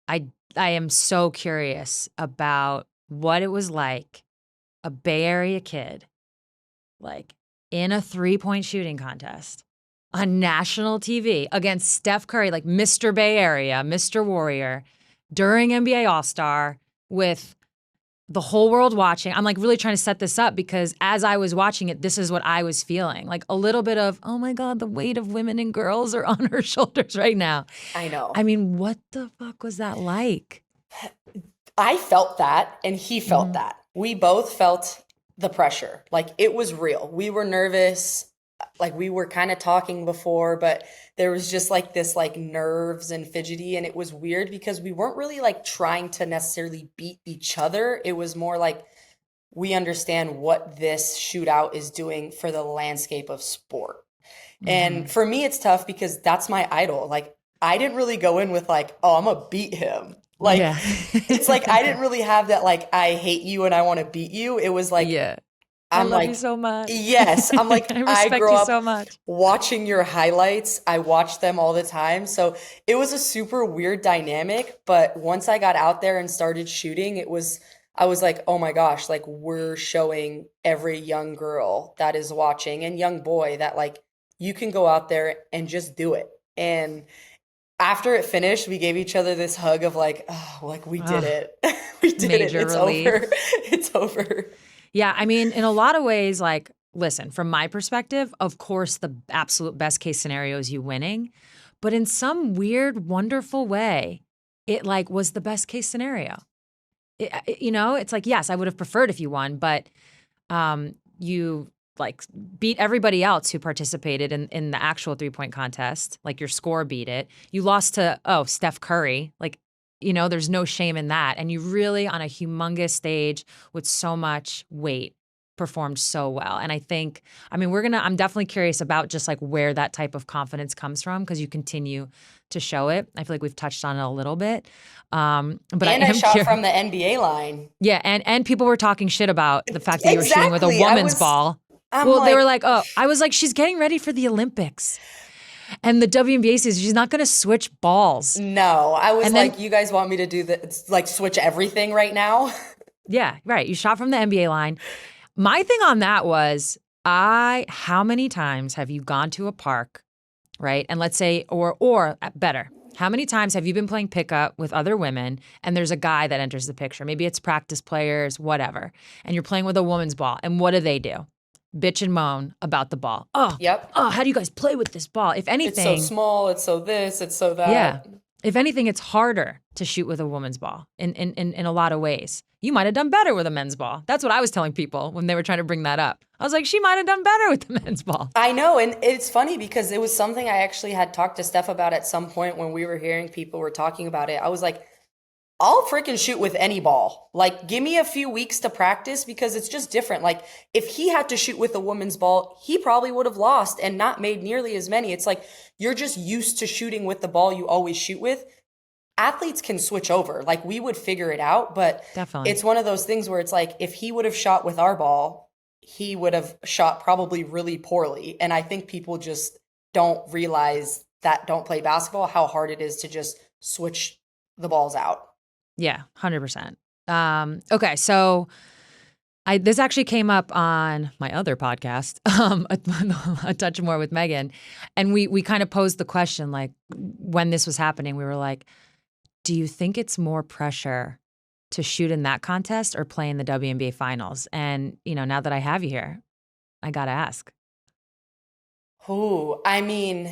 I am so curious about what it was like, a Bay Area kid, like in a 3-point shooting contest on national TV against Steph Curry, like Mr. Bay Area, Mr. Warrior, during NBA All-Star with the whole world watching. I'm like really trying to set this up because as I was watching it, this is what I was feeling. Like a little bit of, oh my God, the weight of women and girls are on her shoulders right now. I know. I mean, what the fuck was that like? I felt that and he felt Mm-hmm. that. We both felt the pressure. Like it was real. We were nervous. Like we were kind of talking before, but there was just like this like nerves and fidgety. And it was weird because we weren't really like trying to necessarily beat each other. It was more like we understand what this shootout is doing for the landscape of sport. Mm-hmm. And for me, it's tough because that's my idol. Like, I didn't really go in with, like, oh, I'm gonna beat him. Like, Yeah. it's like I didn't really have that, like, I hate you and I want to beat you. It was like, Yeah. I I'm love you like, so much. yes. I'm like, I I respect grew you so up much. watching your highlights. I watch them all the time. So it was a super weird dynamic. But once I got out there and started shooting, I was like, oh my gosh, like we're showing every young girl that is watching and young boy that like you can go out there and just do it. And after it finished, we gave each other this hug of like, oh, like we did Ugh, it. We did it. major It's over. relief. It's over. Yeah, I mean, in a lot of ways, like, listen, from my perspective, of course, the absolute best case scenario is you winning. But in some weird, wonderful way, it like was the best case scenario. It's like, yes, I would have preferred if you won, but you like beat everybody else who participated in the actual 3-point contest. Like your score beat it. You lost to, Steph Curry. Like, there's no shame in that. And you really, on a humongous stage with so much weight, performed so well. And I think, I mean, I'm definitely curious about just like where that type of confidence comes from because you continue to show it. I feel like we've touched on it a little bit. But I And I am shot curious. from the NBA line. Yeah, and people were talking shit about the fact that you were shooting with a Exactly. woman's ball. I'm Well, they were like, like, oh, I was like, she's getting ready for the Olympics. And the WNBA says she's not going to switch balls. no. I was And then, like, you guys want me to do the like switch everything right now? yeah, right. You shot from the NBA line. My thing on that was, how many times have you gone to a park, right? And let's say, or better, how many times have you been playing pickup with other women and there's a guy that enters the picture? Maybe it's practice players, whatever. And you're playing with a woman's ball. And what do? Bitch and moan about the ball. Yep. How do you guys play with this ball? If It's so anything, small, it's so this, it's so yeah. that. If anything, it's harder to shoot with a woman's ball in a lot of ways. You might have done better with a men's ball. That's what I was telling people when they were trying to bring that up. I was like, she might have done better with the men's ball. I know, and it's funny because it was something I actually had talked to Steph about at some point when we were hearing people were talking about it. I was like, I'll freaking shoot with any ball. Like, give me a few weeks to practice because it's just different. Like, if he had to shoot with a woman's ball, he probably would have lost and not made nearly as many. It's like you're just used to shooting with the ball you always shoot with. Athletes can switch over. Like, we would figure it out, but Definitely. it's one of those things where it's like if he would have shot with our ball, he would have shot probably really poorly. And I think people just don't realize that don't play basketball, how hard it is to just switch the balls out. Yeah, 100%. Okay, so this actually came up on my other podcast, a touch more with Megan, and we kind of posed the question like when this was happening, we were like, do you think it's more pressure to shoot in that contest or play in the WNBA finals? And now that I have you here, I gotta ask. Ooh, I mean,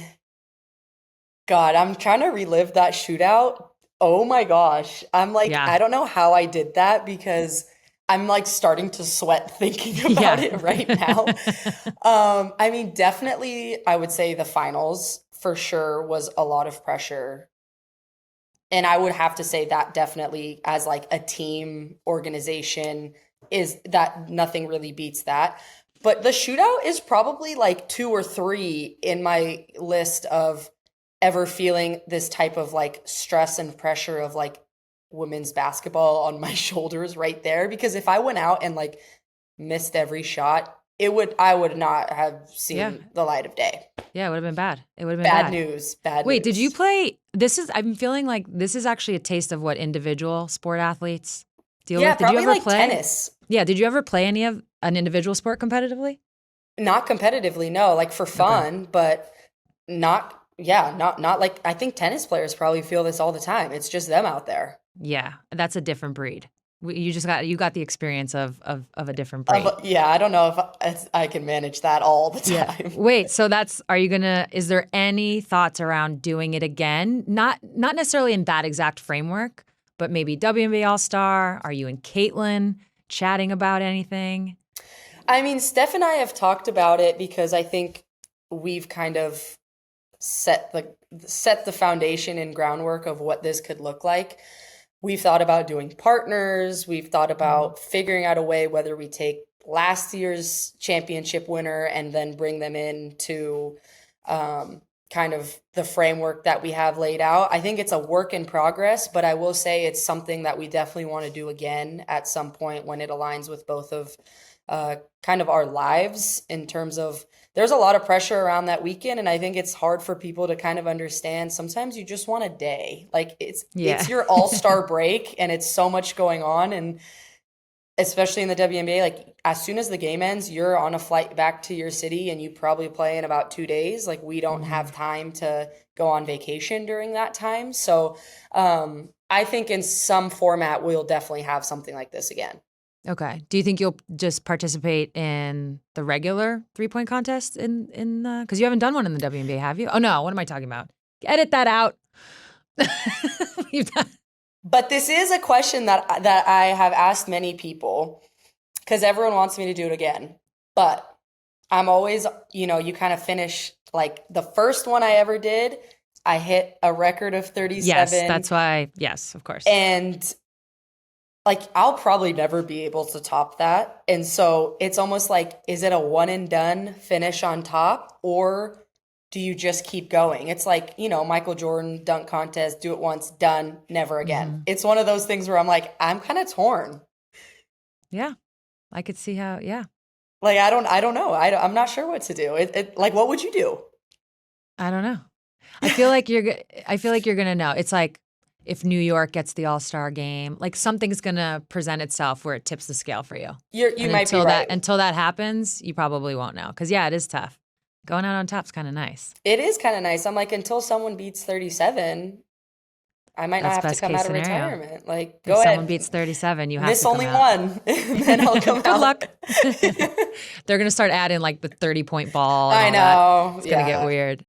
God, I'm trying to relive that shootout. Oh my gosh. I'm like, Yeah, I don't know how I did that because I'm like starting to sweat thinking about yeah, it right now. I mean, definitely, I would say the finals for sure was a lot of pressure. And I would have to say that definitely as like a team organization is that nothing really beats that. But the shootout is probably like two or three in my list of ever feeling this type of like stress and pressure of like women's basketball on my shoulders right there. Because if I went out and like missed every shot, I would not have seen Yeah. the light of day. Yeah, it would have been bad. It would have been Bad bad. news. Bad Wait, news. did you play? I'm feeling like this is actually a taste of what individual sport athletes deal Yeah, with. Did you probably ever like play? tennis. Yeah, did you ever play any of an individual sport competitively? Not competitively, no, like for Okay. fun, but not like I think tennis players probably feel this all the time. It's just them out there. Yeah, that's a different breed. You got the experience of a different breed. Yeah, I don't know if I can manage that all the Yeah. time. Wait, so is there any thoughts around doing it again? Not necessarily in that exact framework, but maybe WNBA All-Star? Are you and Caitlin chatting about anything? I mean, Steph and I have talked about it because I think we've kind of set the foundation and groundwork of what this could look like. We've thought about doing partners. We've thought about figuring out a way whether we take last year's championship winner and then bring them into kind of the framework that we have laid out. I think it's a work in progress, but I will say it's something that we definitely want to do again at some point when it aligns with both of kind of our lives in terms of there's a lot of pressure around that weekend, and I think it's hard for people to kind of understand. Sometimes you just want a day. Like it's your all-star break and it's so much going on, and especially in the WNBA, like as soon as the game ends, you're on a flight back to your city and you probably play in about 2 days. Like we don't have time to go on vacation during that time. So I think in some format we'll definitely have something like this again. Okay. Do you think you'll just participate in the regular 3-point contest in because you haven't done one in the WNBA, have you? Oh no, what am I talking about? Edit that out. But this is a question that I have asked many people because everyone wants me to do it again. But I'm always, you kind of finish like the first one I ever did, I hit a record of 37. Yes, that's why. Yes, of course. And like I'll probably never be able to top that. And so it's almost like, is it a one and done finish on top, or do you just keep going? It's like, Michael Jordan dunk contest, do it once, done, never again. It's one of those things where I'm like, I'm kind of torn. Yeah. I could see how, yeah. Like I don't know. I'm not sure what to do. Like what would you do? I don't know. I feel like you're going to know. It's like if New York gets the All-Star game, like something's going to present itself where it tips the scale for you. You might be right. Until that happens, you probably won't know. Because, yeah, it is tough. Going out on top's kind of nice. It is kind of nice. I'm like, until someone beats 37, I might not have to come out of retirement. Like, go ahead. If someone beats 37, you have to come out. Miss only one, then I'll come out. Good luck. They're going to start adding like the 30-point ball. I know. It's going to get weird.